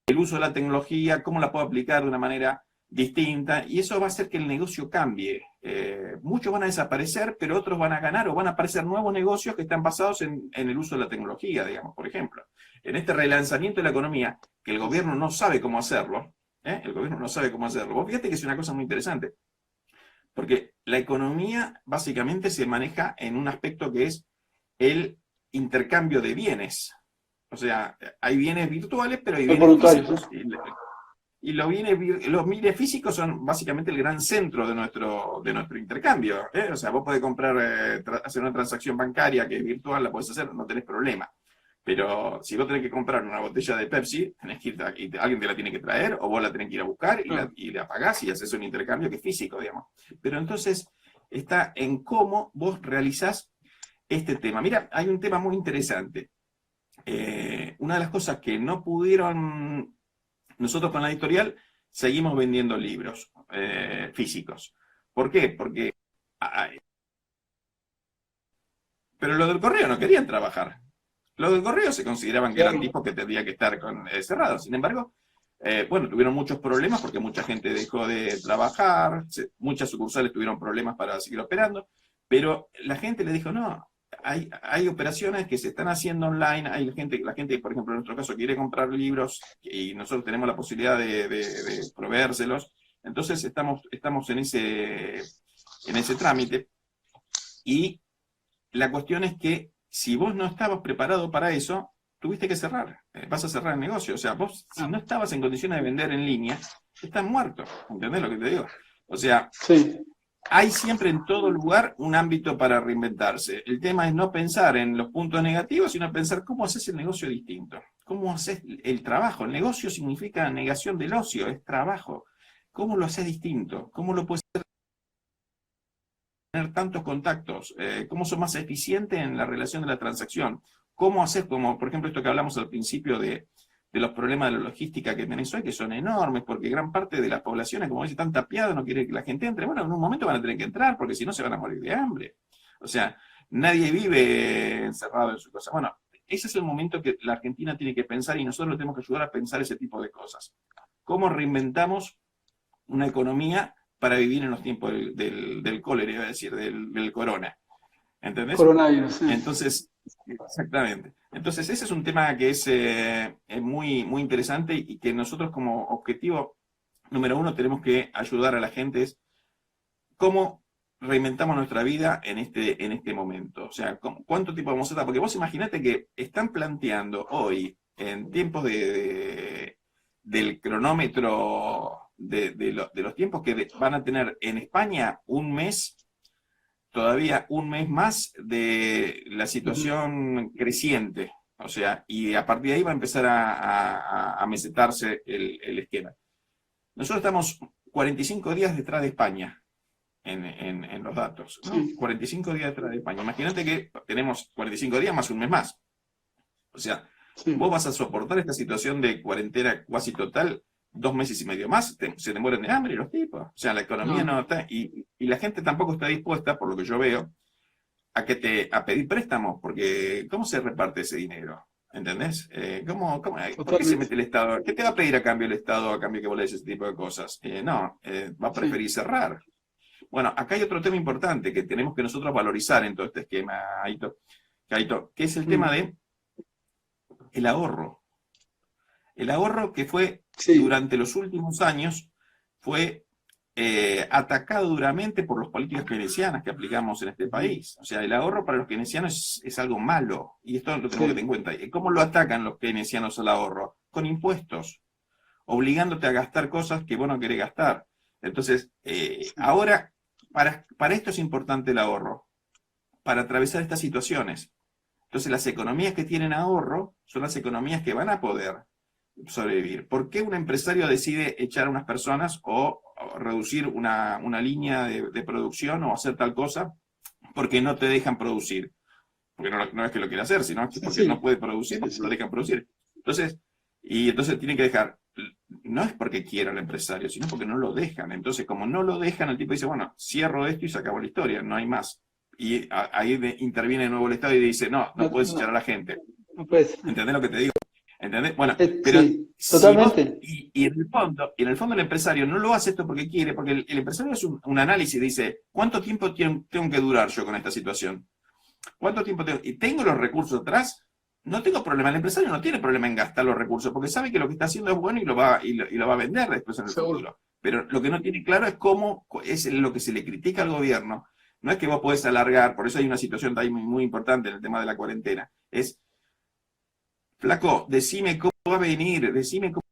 el uso de la tecnología, cómo la puedo aplicar de una manera distinta, y eso va a hacer que el negocio cambie. Muchos van a desaparecer, pero otros van a ganar, o van a aparecer nuevos negocios que están basados en el uso de la tecnología, digamos, por ejemplo. En este relanzamiento de la economía, que el gobierno no sabe cómo hacerlo, el gobierno no sabe cómo hacerlo. Vos fíjate que es una cosa muy interesante, porque la economía básicamente se maneja en un aspecto que es el intercambio de bienes. O sea, hay bienes virtuales, pero hay bienes físicos. Y los bienes físicos son básicamente el gran centro de nuestro intercambio. O sea, vos podés comprar, hacer una transacción bancaria que es virtual, la podés hacer, no tenés problema. Pero si vos tenés que comprar una botella de Pepsi, tenés que alguien te la tiene que traer, o vos la tenés que ir a buscar y la pagás y haces un intercambio que es físico, digamos. Pero entonces está en cómo vos realizás este tema. Mira, hay un tema muy interesante. Una de las cosas que no pudieron, nosotros con la editorial seguimos vendiendo libros físicos. ¿Por qué? Porque pero los del correo no querían trabajar. Los del correo se consideraban que eran tipos que tendrían que estar cerrados. Sin embargo, bueno, tuvieron muchos problemas porque mucha gente dejó de trabajar, muchas sucursales tuvieron problemas para seguir operando, pero la gente le dijo, no, hay operaciones que se están haciendo online, la gente, por ejemplo, en nuestro caso, quiere comprar libros y nosotros tenemos la posibilidad de proveérselos. Entonces estamos en ese trámite, y la cuestión es que si vos no estabas preparado para eso, tuviste que cerrar, vas a cerrar el negocio. O sea, vos si no estabas en condiciones de vender en línea, estás muerto. ¿Entendés lo que te digo? O sea, hay siempre en todo lugar un ámbito para reinventarse. El tema es no pensar en los puntos negativos, sino pensar cómo haces el negocio distinto, cómo haces el trabajo. El negocio significa negación del ocio, es trabajo. ¿Cómo lo haces distinto? ¿Cómo lo puedes tener tantos contactos? ¿Cómo sos más eficiente en la relación de la transacción? ¿Cómo hacer, como por ejemplo esto que hablamos al principio de los problemas de la logística que tenés hoy, que son enormes, porque gran parte de las poblaciones, como dice, están tapiadas, no quiere que la gente entre? Bueno, en un momento van a tener que entrar, porque si no se van a morir de hambre. O sea, nadie vive encerrado en su casa. Bueno, ese es el momento que la Argentina tiene que pensar, y nosotros le tenemos que ayudar a pensar ese tipo de cosas. ¿Cómo reinventamos una economía para vivir en los tiempos del cólera, iba a decir, del corona? ¿Entendés? Coronavirus, sí. Entonces, exactamente. Entonces, ese es un tema que es muy, muy interesante, y que nosotros como objetivo número 1 tenemos que ayudar a la gente es cómo reinventamos nuestra vida en este momento. O sea, ¿cuánto tiempo vamos a estar? Porque vos imaginate que están planteando hoy, en tiempos del cronómetro de los tiempos que van a tener en España, todavía un mes más de la situación creciente. O sea, y a partir de ahí va a empezar a mesetarse el esquema. Nosotros estamos 45 días detrás de España en los datos, ¿no? 45 días detrás de España. Imagínate que tenemos 45 días más un mes más. O sea, vos vas a soportar esta situación de cuarentena cuasi total 2 meses y medio más, se te mueren de hambre los tipos. O sea, la economía no está, y la gente tampoco está dispuesta, por lo que yo veo, a pedir préstamos, porque ¿cómo se reparte ese dinero? ¿Entendés? ¿Por qué se mete el Estado? ¿Qué te va a pedir a cambio el Estado, a cambio que vos le des ese tipo de cosas? Va a preferir cerrar. Bueno, acá hay otro tema importante que tenemos que nosotros valorizar en todo este esquema, Aito, que es el tema de el ahorro. El ahorro que fue, durante los últimos años, fue atacado duramente por los políticas keynesianas que aplicamos en este país. O sea, el ahorro para los keynesianos es algo malo, y esto lo tenemos que tener en cuenta. ¿Cómo lo atacan los keynesianos al ahorro? Con impuestos. obligándote a gastar cosas que vos no querés gastar. Entonces, ahora, para esto es importante el ahorro, para atravesar estas situaciones. Entonces, las economías que tienen ahorro son las economías que van a poder sobrevivir. ¿Por qué un empresario decide echar a unas personas o reducir una línea de producción o hacer tal cosa? Porque no te dejan producir. Porque no es que lo quiera hacer, sino que porque no puede producir, no lo dejan producir. Entonces tienen que dejar. No es porque quiera el empresario, sino porque no lo dejan. Entonces, como no lo dejan, el tipo dice, bueno, cierro esto y se acabó la historia, no hay más. Y ahí interviene de nuevo el Estado y dice, no puedes echar a la gente. No puedes. ¿Entendés lo que te digo? ¿Entendés? Bueno, pero sí, si totalmente. vos, y en el fondo el empresario no lo hace esto porque quiere, porque el empresario es un análisis, dice, ¿cuánto tiempo tengo que durar yo con esta situación? ¿Cuánto tiempo tengo? ¿Y tengo los recursos atrás? No tengo problema. El empresario no tiene problema en gastar los recursos, porque sabe que lo que está haciendo es bueno y lo va a vender después en el futuro. Pero lo que no tiene claro es cómo es lo que se le critica al gobierno. No es que vos podés alargar, por eso hay una situación ahí muy, muy importante en el tema de la cuarentena. Es, flaco, decime cómo va a venir, decime cómo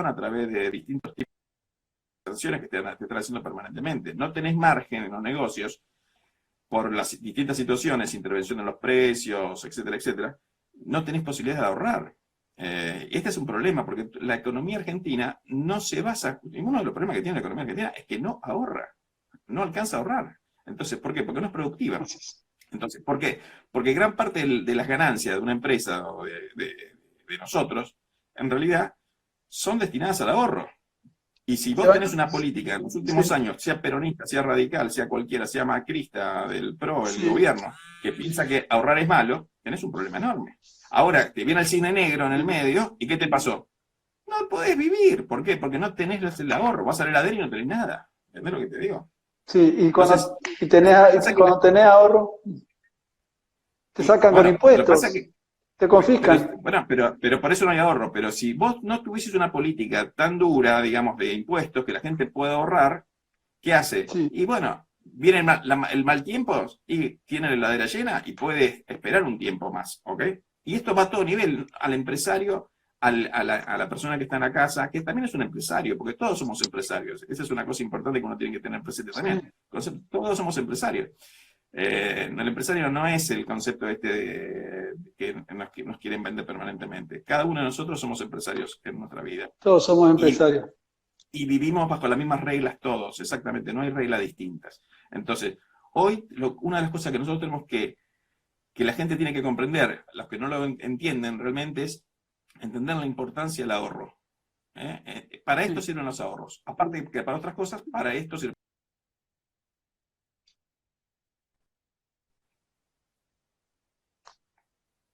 a través de distintos tipos de sanciones que te están haciendo permanentemente. No tenés margen en los negocios por las distintas situaciones, intervención en los precios, etcétera, etcétera, no tenés posibilidad de ahorrar. Este es un problema, porque la economía argentina no se basa, uno de los problemas que tiene la economía argentina es que no ahorra, no alcanza a ahorrar. Entonces, ¿por qué? Porque no es productiva. Entonces, ¿por qué? Porque gran parte de las ganancias de una empresa o de nosotros, en realidad, son destinadas al ahorro. Y si vos tenés una política en los últimos años, sea peronista, sea radical, sea cualquiera, sea macrista, del PRO, el gobierno, que piensa que ahorrar es malo, tenés un problema enorme. Ahora te viene el cisne negro en el medio, ¿y qué te pasó? No podés vivir. ¿Por qué? Porque no tenés el ahorro. Vas a la heladera y no tenés nada. ¿Entendés lo que te digo? Sí, y Entonces, cuando tenés ahorro, te sacan con bueno, lo que pasa impuestos, es que te confiscan. bueno, pero por eso no hay ahorro. Pero si vos no tuvieses una política tan dura, digamos, de impuestos que la gente pueda ahorrar, ¿qué hace? Sí. Y bueno, viene el mal tiempo y tiene la heladera llena y puede esperar un tiempo más, ¿ok? Y esto va a todo nivel, al empresario, a la persona que está en la casa, que también es un empresario, porque todos somos empresarios. Esa es una cosa importante que uno tiene que tener presente también. Todos somos empresarios. El empresario no es el concepto que nos quieren vender permanentemente. Cada uno de nosotros somos empresarios en nuestra vida. Todos somos empresarios. Y vivimos bajo las mismas reglas todos, exactamente, no hay reglas distintas. Entonces, hoy una de las cosas que nosotros tenemos que la gente tiene que comprender, los que no lo entienden realmente, es entender la importancia del ahorro. Para esto sirven los ahorros. Aparte que para otras cosas, para esto sirven.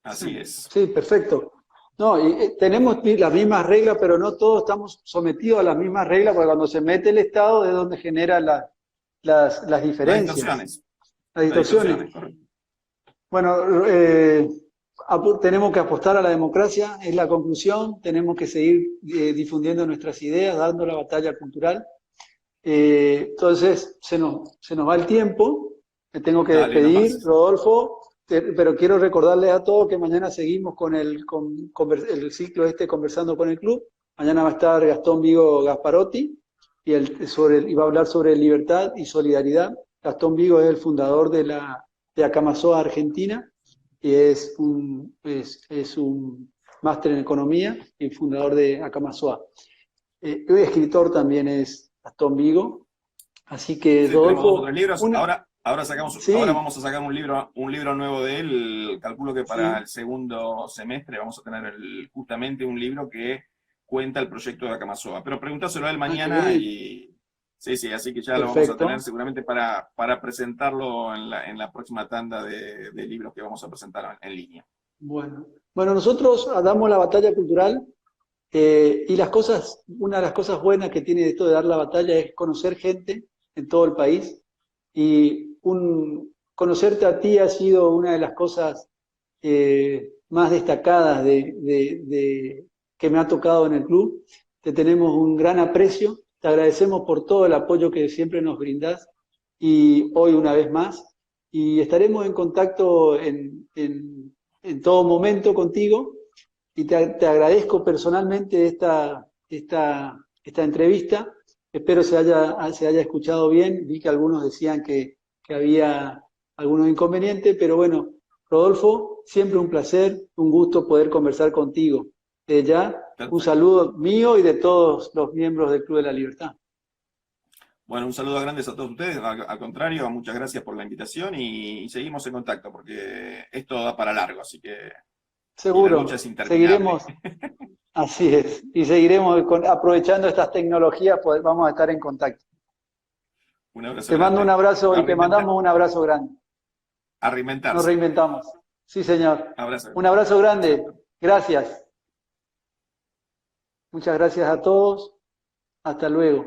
Así es. Sí, perfecto. No, y tenemos las mismas reglas, pero no todos estamos sometidos a las mismas reglas, porque cuando se mete el Estado es donde genera las diferencias. Las distorsiones. Bueno, tenemos que apostar a la democracia, es la conclusión. Tenemos que seguir difundiendo nuestras ideas, dando la batalla cultural. Entonces, se nos va el tiempo. Me tengo que despedir, Rodolfo. Pero quiero recordarles a todos que mañana seguimos con el ciclo Conversando con el Club. Mañana va a estar Gastón Vigo Gasparotti y va a hablar sobre libertad y solidaridad. Gastón Vigo es el fundador de Acamasoa Argentina y es un máster en economía y fundador de Acamasoa. El escritor también es Gastón Vigo. Así que, sí, Rodolfo, otros libros. Ahora vamos a sacar un libro nuevo de él. Calculo que para el segundo semestre vamos a tener justamente un libro que cuenta el proyecto de Acamasoa. Pero pregúntaselo a él mañana y sí, así que ya lo vamos a tener seguramente para presentarlo en la próxima tanda de libros que vamos a presentar en línea. Bueno, nosotros damos la batalla cultural y una de las cosas buenas que tiene esto de dar la batalla es conocer gente en todo el país. Y conocerte a ti ha sido una de las cosas más destacadas que me ha tocado en el club. Te tenemos un gran aprecio, te agradecemos por todo el apoyo que siempre nos brindás y hoy una vez más. Y estaremos en contacto en todo momento contigo y te agradezco personalmente esta entrevista. Espero se haya escuchado bien. Vi que algunos decían que había algunos inconvenientes, pero bueno, Rodolfo, siempre un placer, un gusto poder conversar contigo. Desde ya, un saludo mío y de todos los miembros del Club de la Libertad. Bueno, un saludo grande a todos ustedes. Al contrario, muchas gracias por la invitación y seguimos en contacto porque esto da para largo, así que seguro, la lucha es interminable. Seguiremos, así es, y seguiremos aprovechando estas tecnologías, pues vamos a estar en contacto. Un abrazo te mando grande. Un abrazo y te mandamos un abrazo grande. A reinventarse. Nos reinventamos. Sí, señor. Abrazo. Un abrazo grande. Gracias. Muchas gracias a todos. Hasta luego.